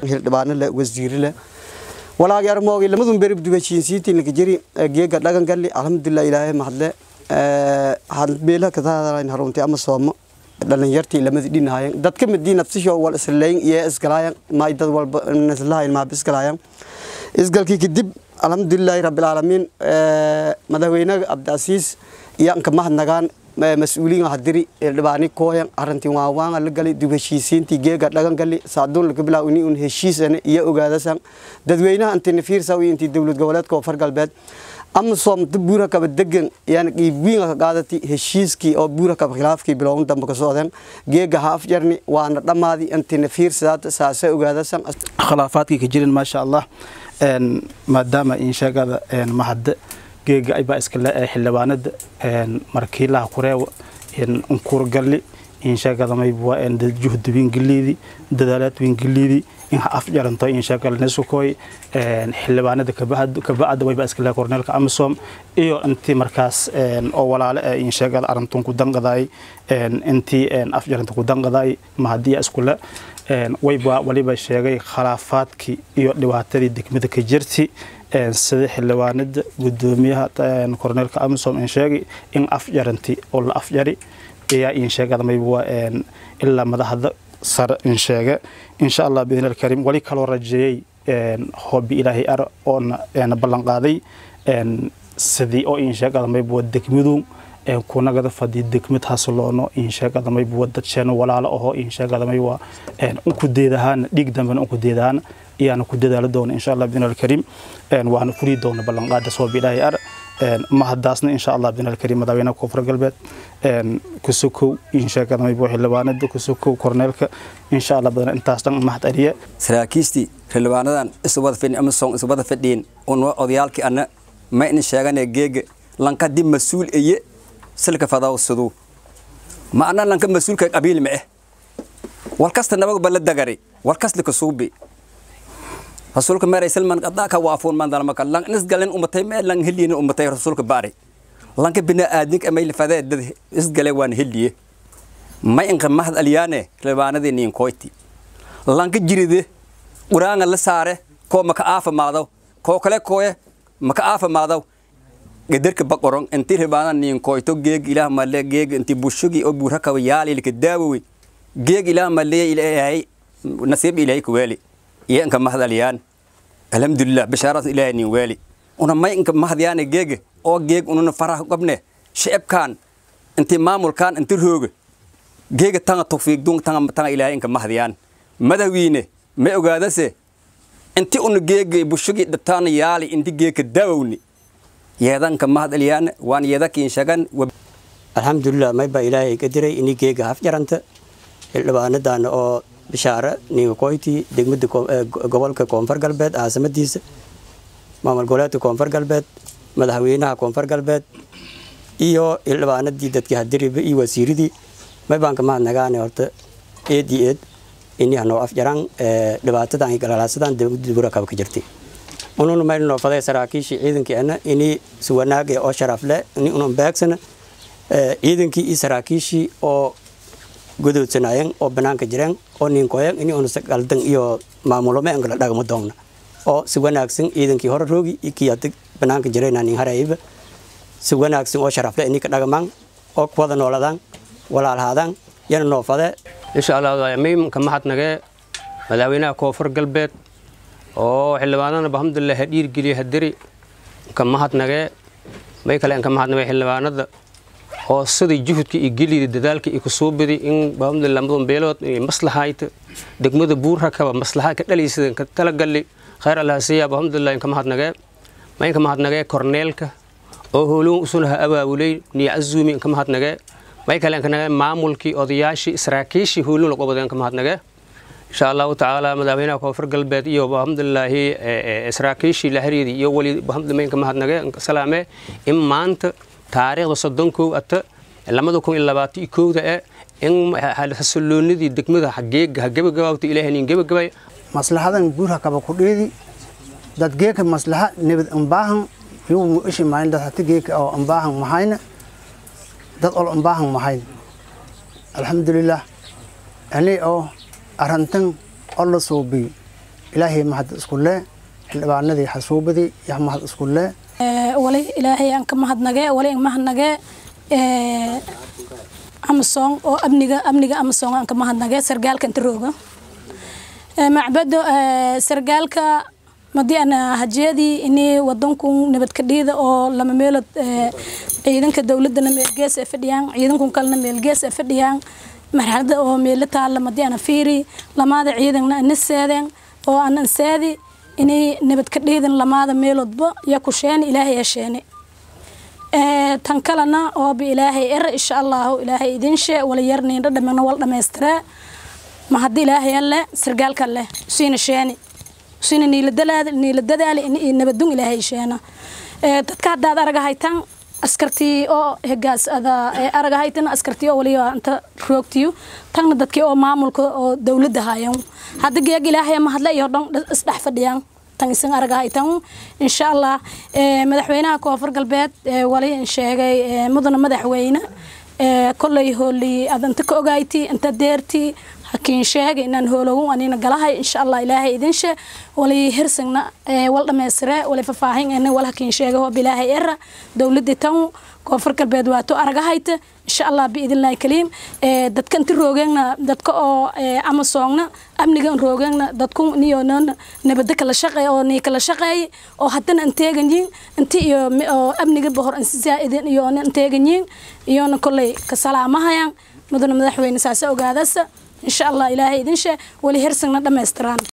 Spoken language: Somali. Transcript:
هالدبان له وزير له ولا يار موجي لما ذم بريب دوبشين سيتي إنك جري جيك لكن قال لي الحمد لله إلهي محله هاد بيلا كذا رأي هرونتي أما صوم لأن يرتي لما ذي نهاية دت كم الدين نفسه شو أول سلين يأس كلايم ما يدد والناس الله ما بس كلايم إسقال كي كدب الحمد لله رب العالمين مدهوينا عبد العزيز يان كمه نجان مسؤولين هدري الباني كويان أرنتي وعوان اللي قالي دوبشيسين تيجي قد لكن قالي سعدون لقبلا وني هشيس أنا يأوجا سان ددوينا أنت نفير سوي أنت دولة جولات كوفر قلبات أما صوم تبورا كبدقن يعني يبين قاعدتي هشيس كي أو بورا كبخلاف كي بلون دم بكسودن جيجا هاف جرني وأنا لما هذه أنت نفير سات ساسة أوجا سان خلافات كجيرن ما شاء الله إن ما دام إن شاء الله إن ما حد جيجا أي بس كلا حلواند إن مركيلا كوريو إن أنكور قلي إن شاء الله ما يبغى إن الجهد بين قليدي دلالات بين قليدي إن أفجر أنت إن شاء الله نسوكوي إن حلواند كبعد وي بس كلا كورنيل كأمسوم إيو أنت مركز إن أول على إن شاء الله أرنتون كودان قضاي إن أنت إن أفجر أنت كودان قضاي ما هدي أسكولا إن ويبغى وليبغى شيء خلافات كي إيو دواتري دك مدك جرتي سدح حلواند قدوميها إن كورنيل كأمسوم إن شاء إن أفجر أنت ولا أفجري يا إن شاء الله ما يبغى إن إلا ماذا هذا صار إن شاء الله بإذن الكريم ولي كلو رجعي إن هو بإلهي أر أن إن بلنقادي إن سدي أو إن شاء الله ما يبغى دكمدون إن كنا قد فدي دكمت حصلنا إن شاء الله ما يبغى دتشان ولا على أهو إن شاء الله ما يبغى إن أنكدي دهان ديك من أنكدي دهان يعني كدي دهان إن شاء الله بإذن الكريم إن وأنا فريد دون بلنقاد سو بإلهي أر ما حدثنا إن شاء الله بإذن الكريم مداوينا كفر قلبت كسوكو إن شاء الله ما يبغى حلواند كسوكو كورنيلك إن شاء الله بدنا انتاستن محت أريه سراكيستي حلواندان إسواد فين أمسون إسواد فدين ونوا أضيالك أنا ما إن شاء الله جيج لانك دي مسؤول إيه سلك فضاء الصدو ما أنا لانك مسؤول كقبيل معه والكاست نبغى بلد دقري والكاست لك صوبي رسولك ما رسل من قداك وافون من ذا المكان لان نسقلن أمتي ما لان هلين أمتي رسولك باري لانك بناء آدمك أما اللي فذا نسقلن وان هليه ما إنك مهد أليانه لبانا ذي نين كويتي لانك جريده وران الله ساره كو مكافة ماذا كو كله كويه مكافة ماذا قدرك بقرن أنتي لبانا نين كويتو جيج إله مالله جيج أنتي بوشوجي أو بورك ويالي لك الداوي جيج إله مالله إلهي نصيب إلهي كوالي يا إنك مهد أليان الحمد لله بشارة إلهي نوالي أنا ما إنك مهد يعني جيج أو جيج أنو فرح قبله شعب كان أنتي مامور كان أنتي الهوج جيج تانا توفيق دون تانا إلهي إنك مهد يعني مدوينه ما أقعدسه أنتي أنو جيج بوشجي دتانا يالي أنتي جيج الداوني يا ذا إنك مهد أليان وان يذاك إنشغان الحمد لله ما يبقى إلهي قدري إني جيج هفجر أنت اللي بقى ندان أو بشارة نيو كويتي دقمد قبل كونفر قلبت عاصمة ديس مامل قولات كونفر قلبت مدحوينها كونفر قلبت إيو اللي بقى ندي دتك هدري بإي وسيري دي ما يبقى كمان نجاني أرت دي إني هنو أفجران لبعض تاني كلاسة دقمد برا كاب كجرتي ونون ما ينو فضاء سراكي شيء إذن كي أنا إني سوينا كي أو شرف له إني أنهم باكسنا إذن كي سراكي شيء أو gudu cenayang o benang kejreng o ning koyang ini onu sekal teng iyo mamulo me angla daga modong o suwana aksing ideng ki hor rogi iki atik benang kejreng naning haraib suwana aksing o sharaf ini kadaga mang o kwada noladang wala hadang yan no fade inshallah yamim kamahat nage madawina ko fur galbeed o xilwaanana alhamdulillah hadir gili hadiri kamahat nage may kale kamahat nage xilwaanada oo sidii juhudka iyo gelida dadaalka iyo kusoo bidi in alhamdulillah madan beelood maslahaayta degmada buurha ka maslaha ka dhaliisada ka tala gali khayr allah siya alhamdulillah in kama hadnagay korneelka oo hoolun usulaha abaabulay ni azumi in kama hadnagay may kale kana maamulki odayaashii saraakiishii hoolun lagu badan kama hadnagay insha Allah taala madaxweynaha koonfur galbeed iyo alhamdulillah saraakiishii la xiriiriyay iyo wali alhamdulillah in kama hadnagay salaame in maanta taariikhda soddonkow ata 2021 in xasilloonidii degmada xageega gabagabawta ilaahay nin gabagabay maslahadan buurha kaba ku dheedi dad geeka maslaha nabad ambaahan yuu ishi maayn dad hati geeka oo ambaahan mahayna dad ol ambaahan mahayn alxamdulillah ani oo arantan alla soobi ilaahay mahad isku leh xildhibaanadii xasuubadii yaa mahad isku leh wali ilaahay aan ka mahadnagee wali aan mahadnagee Amazon oo amniga Amazon aan ka mahadnagee sargaalka inta rooga macbado sargaalka madii ana hajiyadii inay wadanku nabad ka dhida oo lama meelad ciidanka dawladda meel gees ay fadhiyaan ciidanku kalena meel gees ay fadhiyaan marxalada oo meel taala madii ana fiiri lamaada ciidanna naseedeen oo aan ansaadi inay nabad ka dhidan lamaada meelodba ya ku sheen ilaahay yeesheen tan kalena oo bi ilaahay insha Allah ilaahay idin shee wala yarneen dhadhamana wal dhameystira ma hadii ilaahay alle sargaalka leh siina sheeni siina niila dadaal in nabadun ilaahay sheena dadka hadaad araga haytan askartii oo hegaas ada araga haytan askartii oo waliyo inta roogtiyo tan dadkii oo maamulka oo dawladda haayeen hadda geeg ilaahay ma hadla iyo dhan isdhax fadhiyaan tan isan araga haytan insha Allah madaxweynaha Koonfur Galbeed wali in sheegay mudana madaxweyne kollay hooli adanta ka ogayti inta deerti hakiin sheegay inaan hoolow anina galahay insha Allah ilaahay idin shee wali hirsagna wal dhameysire wali fafaahin in wal hakiin sheegay oo bilaahay dawladda tan Koonfur Galbeed waato araga hayta insha Allah bi idin kaliim dadka inta roogayna dadka oo Amazon amniga roogayna dadku niyonan nabad kala shaqay oo ni kala shaqay oo hadana anteeganyin inta iyo amniga bohor ansiisaadin iyo anteeganyin iyo kollay ka salaamahayan mudana madaxweyne saasa ogaadasa insha Allah ilaahay idin shee wali hirsagna dhameystiraan